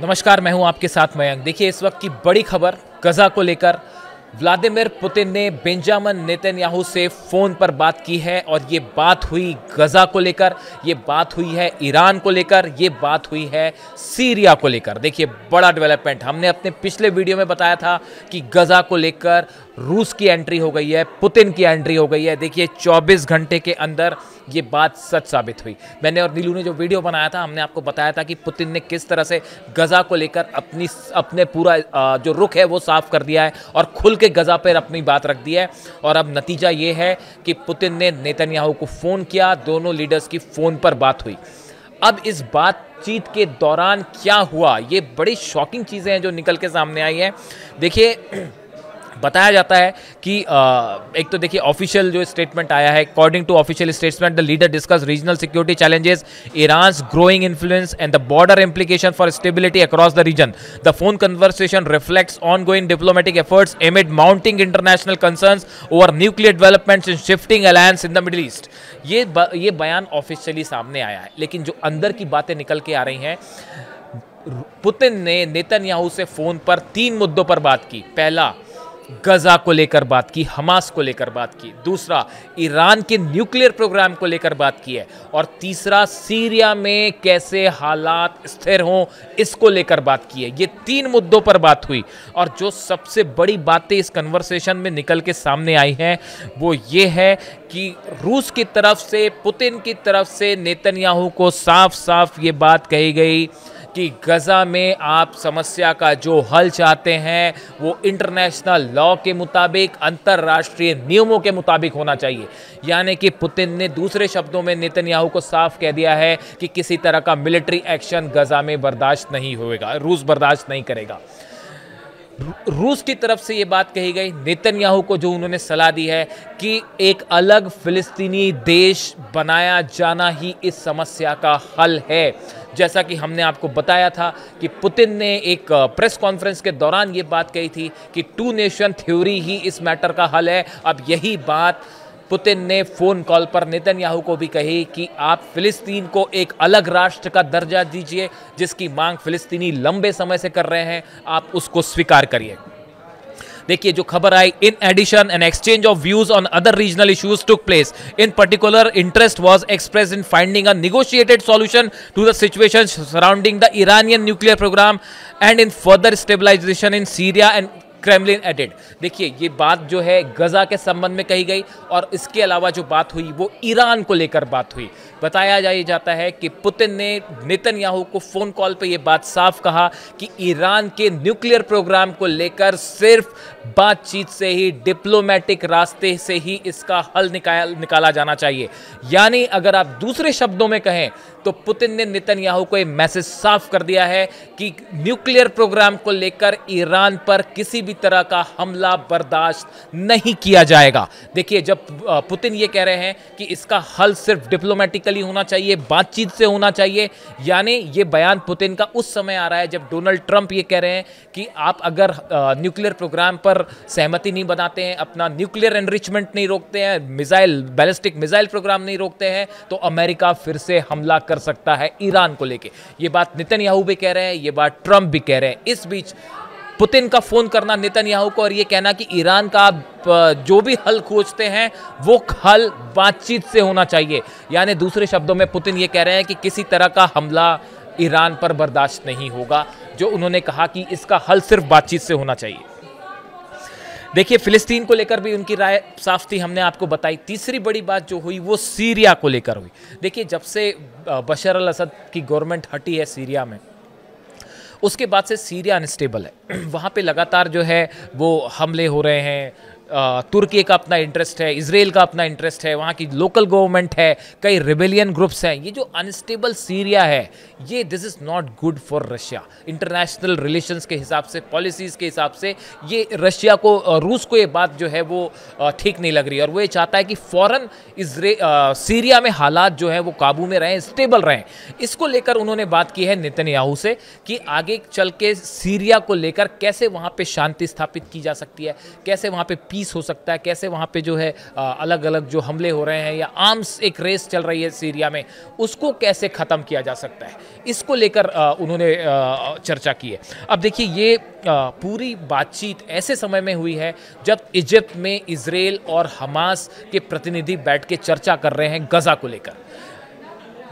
नमस्कार, मैं हूं आपके साथ मयंक। देखिए, इस वक्त की बड़ी खबर गजा को लेकर व्लादिमीर पुतिन ने बेंजामिन नेतन्याहू से फ़ोन पर बात की है और ये बात हुई गजा को लेकर, ये बात हुई है ईरान को लेकर, ये बात हुई है सीरिया को लेकर। देखिए, बड़ा डेवलपमेंट हमने अपने पिछले वीडियो में बताया था कि गजा को लेकर रूस की एंट्री हो गई है, पुतिन की एंट्री हो गई है। देखिए, 24 घंटे के अंदर ये बात सच साबित हुई। मैंने और नीलू ने जो वीडियो बनाया था, हमने आपको बताया था कि पुतिन ने किस तरह से गजा को लेकर अपने पूरा जो रुख है वो साफ कर दिया है और खुल के गजा पर अपनी बात रख दी है। और अब नतीजा ये है कि पुतिन ने नेतन्याहू को फ़ोन किया, दोनों लीडर्स की फ़ोन पर बात हुई। अब इस बातचीत के दौरान क्या हुआ, ये बड़ी शॉकिंग चीज़ें हैं जो निकल के सामने आई हैं। देखिए, बताया जाता है कि एक तो देखिए ऑफिशियल जो स्टेटमेंट आया है, according to official statement the leader discuss regional security challenges, Iran's growing influence and the border implication for stability across the region. The phone conversation reflects ongoing diplomatic efforts amid mounting international concerns over nuclear developments and shifting alliance in the Middle East. ये बयान officially सामने आया है, लेकिन जो अंदर की बातें निकल के आ रही हैं, पुतिन ने नेतन्याहू से फोन पर 3 मुद्दों पर बात की। पहला, गजा को लेकर बात की, हमास को लेकर बात की। दूसरा, ईरान के न्यूक्लियर प्रोग्राम को लेकर बात की है। और तीसरा, सीरिया में कैसे हालात स्थिर हों, इसको लेकर बात की है। ये 3 मुद्दों पर बात हुई। और जो सबसे बड़ी बातें इस कन्वर्सेशन में निकल के सामने आई हैं, वो ये है कि रूस की तरफ से, पुतिन की तरफ से नेतन्याहू को साफ साफ ये बात कही गई कि गजा में आप समस्या का जो हल चाहते हैं वो इंटरनेशनल लॉ के मुताबिक, अंतर्राष्ट्रीय नियमों के मुताबिक होना चाहिए। यानी कि पुतिन ने दूसरे शब्दों में नेतन्याहू को साफ कह दिया है कि किसी तरह का मिलिट्री एक्शन गजा में बर्दाश्त नहीं होगा, रूस बर्दाश्त नहीं करेगा। रूस की तरफ से ये बात कही गई, नेतन्याहू को जो उन्होंने सलाह दी है कि एक अलग फिलिस्तीनी देश बनाया जाना ही इस समस्या का हल है। जैसा कि हमने आपको बताया था कि पुतिन ने एक प्रेस कॉन्फ्रेंस के दौरान ये बात कही थी कि 2 नेशन थ्योरी ही इस मैटर का हल है। अब यही बात पुतिन ने फ़ोन कॉल पर नेतन्याहू को भी कही कि आप फिलिस्तीन को एक अलग राष्ट्र का दर्जा दीजिए, जिसकी मांग फिलिस्तीनी लंबे समय से कर रहे हैं, आप उसको स्वीकार करिए। देखिए, जो खबर आई, in addition an exchange of views on other regional issues took place. In particular interest was expressed in finding a negotiated solution to the situation surrounding the Iranian nuclear programme and in further stabilisation in Syria and Kremlin added. देखिए, ये बात जो है गजा के संबंध में कही गई और इसके अलावा जो बात हुई वो ईरान को लेकर बात हुई। बताया जाता है कि पुतिन ने नेतन्याहू को फ़ोन कॉल पे ये बात साफ कहा कि ईरान के न्यूक्लियर प्रोग्राम को लेकर सिर्फ बातचीत से ही, डिप्लोमेटिक रास्ते से ही इसका हल निकाला जाना चाहिए। यानी अगर आप दूसरे शब्दों में कहें तो पुतिन ने नेतन्याहू को एक मैसेज साफ कर दिया है कि न्यूक्लियर प्रोग्राम को लेकर ईरान पर किसी भी तरह का हमला बर्दाश्त नहीं किया जाएगा। देखिए, जब पुतिन ये कह रहे हैं कि इसका हल सिर्फ डिप्लोमेटिकली होना चाहिए, बातचीत से होना चाहिए, यानी ये बयान पुतिन का उस समय आ रहा है जब डोनाल्ड ट्रंप ये कह रहे हैं कि आप अगर न्यूक्लियर प्रोग्राम पर सहमति नहीं बनाते हैं, अपना न्यूक्लियर एनरिचमेंट नहीं रोकते हैं, बैलिस्टिक मिसाइल प्रोग्राम नहीं रोकते हैं, तो अमेरिका फिर से हमला कर सकता है ईरान को लेके। ये बात नेतन्याहू भी कह रहे हैं, ये बात ट्रंप भी कह रहे हैं। इस बीच पुतिन का फोन करना नेतन्याहू को और ये कहना कि ईरान का जो भी हल खोजते हैं वो हल बातचीत से होना चाहिए। यानी दूसरे शब्दों में पुतिन ये कह रहे हैं कि किसी तरह का हमला ईरान पर बर्दाश्त नहीं होगा, जो उन्होंने कहा कि इसका हल सिर्फ बातचीत से होना चाहिए। देखिए, फिलिस्तीन को लेकर भी उनकी राय साफ थी, हमने आपको बताई। तीसरी बड़ी बात जो हुई वो सीरिया को लेकर हुई। देखिए, जब से बशर अल असद की गवर्नमेंट हटी है सीरिया में, उसके बाद से सीरिया अनस्टेबल है। वहाँ पे लगातार जो है वो हमले हो रहे हैं, तुर्की का अपना इंटरेस्ट है, इजराइल का अपना इंटरेस्ट है, वहाँ की लोकल गवर्नमेंट है, कई रिबेलियन ग्रुप्स हैं। ये जो अनस्टेबल सीरिया है, ये this is not good for Russia. International relations के हिसाब से, पॉलिसीज़ के हिसाब से ये रशिया को, रूस को ये बात जो है वो ठीक नहीं लग रही है और वो ये चाहता है कि फ़ौरन सीरिया में हालात जो है वो काबू में रहें, स्टेबल रहें। इसको लेकर उन्होंने बात की है नेतन्याहू से कि आगे चल के सीरिया को लेकर कैसे वहाँ पर शांति स्थापित की जा सकती है, कैसे वहाँ पर पीस हो सकता है, कैसे वहाँ पे जो है अलग अलग जो हमले हो रहे हैं या आर्म्स एक रेस चल रही है सीरिया में, उसको कैसे ख़त्म किया जा सकता है, इसको लेकर उन्होंने चर्चा की है। अब देखिए ये पूरी बातचीत ऐसे समय में हुई है जब इजिप्ट में इजराइल और हमास के प्रतिनिधि बैठ के चर्चा कर रहे हैं गजा को लेकर।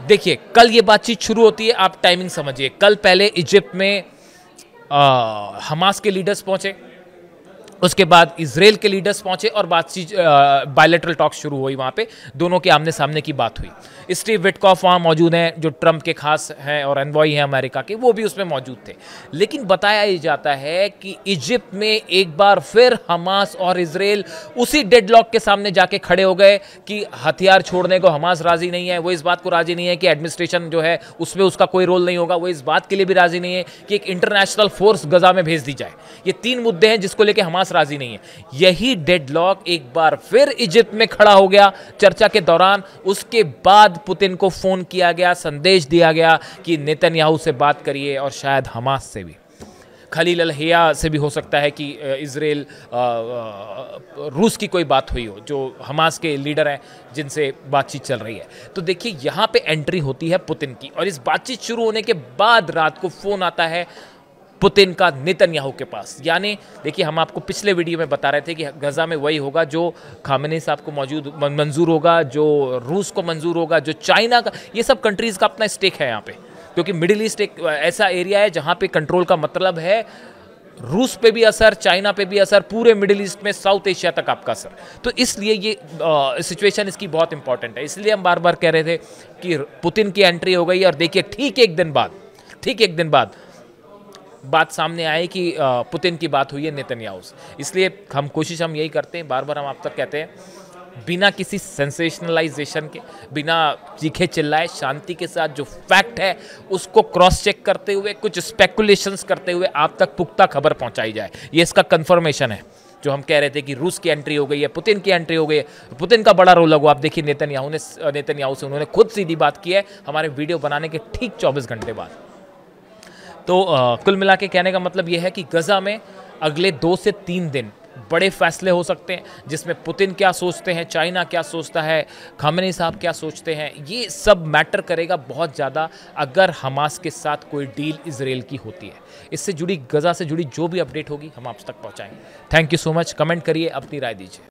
देखिए कल ये बातचीत शुरू होती है, आप टाइमिंग समझिए। कल पहले इजिप्ट में हमास के लीडर्स पहुंचे, उसके बाद इजराइल के लीडर्स पहुंचे और बातचीत बायलैटरल टॉक शुरू हुई। वहाँ पे दोनों के आमने सामने की बात हुई। स्टीव विटकॉफ वहाँ मौजूद हैं, जो ट्रंप के खास हैं और एनवॉय हैं अमेरिका के, वो भी उसमें मौजूद थे। लेकिन बताया ही जाता है कि इजिप्ट में एक बार फिर हमास और इजराइल उसी डेडलॉक के सामने जाके खड़े हो गए कि हथियार छोड़ने को हमास राजी नहीं है, वो इस बात को राजी नहीं है कि एडमिनिस्ट्रेशन जो है उसमें उसका कोई रोल नहीं होगा, वो इस बात के लिए भी राजी नहीं है कि एक इंटरनेशनल फोर्स गजा में भेज दी जाए। ये 3 मुद्दे हैं जिसको लेकर हमास राजी नहीं है। यही डेडलॉक एक बार फिर इजिप्ट में खड़ा हो गया चर्चा के दौरान। उसके बाद पुतिन को फोन किया गया, संदेश दिया गया कि नेतन्याहू से बात करिए और शायद हमास से भी, खलील अल हैया से भी हो सकता है कि इजराइल रूस की कोई बात हुई हो, जो हमास के लीडर हैं जिनसे बातचीत चल रही है। तो देखिए यहाँ पे एंट्री होती है पुतिन की, और इस बातचीत शुरू होने के बाद रात को फोन आता है पुतिन का नेतन्याहू के पास। यानी देखिए हम आपको पिछले वीडियो में बता रहे थे कि गजा में वही होगा जो खामेनी साहब को मंजूर होगा, जो रूस को मंजूर होगा, जो चाइना का, ये सब कंट्रीज़ का अपना स्टेक है यहाँ पे, क्योंकि मिडिल ईस्ट एक ऐसा एरिया है जहाँ पे कंट्रोल का मतलब है रूस पे भी असर, चाइना पे भी असर, पूरे मिडिल ईस्ट में साउथ एशिया तक आपका असर। तो इसलिए ये सिचुएशन इसकी बहुत इंपॉर्टेंट है। इसलिए हम बार बार कह रहे थे कि पुतिन की एंट्री हो गई, और देखिए ठीक एक दिन बाद बात सामने आई कि पुतिन की बात हुई है नेतन्याहू से। इसलिए हम यही करते हैं, बार बार हम आप तक कहते हैं, बिना किसी सेंसेशनलाइजेशन के, बिना चीखे चिल्लाए, शांति के साथ जो फैक्ट है उसको क्रॉस चेक करते हुए, कुछ स्पेकुलेशंस करते हुए आप तक पुख्ता खबर पहुंचाई जाए। ये इसका कंफर्मेशन है जो हम कह रहे थे कि रूस की एंट्री हो गई है, पुतिन की एंट्री हो गई है। पुतिन का बड़ा रोल लगा। आप देखिए नेतन्याहू से उन्होंने खुद सीधी बात की है हमारे वीडियो बनाने के ठीक 24 घंटे बाद। तो कुल मिला के कहने का मतलब यह है कि गजा में अगले 2 से 3 दिन बड़े फैसले हो सकते हैं, जिसमें पुतिन क्या सोचते हैं, चाइना क्या सोचता है, खामेनी साहब क्या सोचते हैं, ये सब मैटर करेगा बहुत ज़्यादा अगर हमास के साथ कोई डील इजराइल की होती है। इससे जुड़ी, गजा से जुड़ी जो भी अपडेट होगी हम आप तक पहुंचाएंगे। Thank you so much. Comment करिए, अपनी राय दीजिए।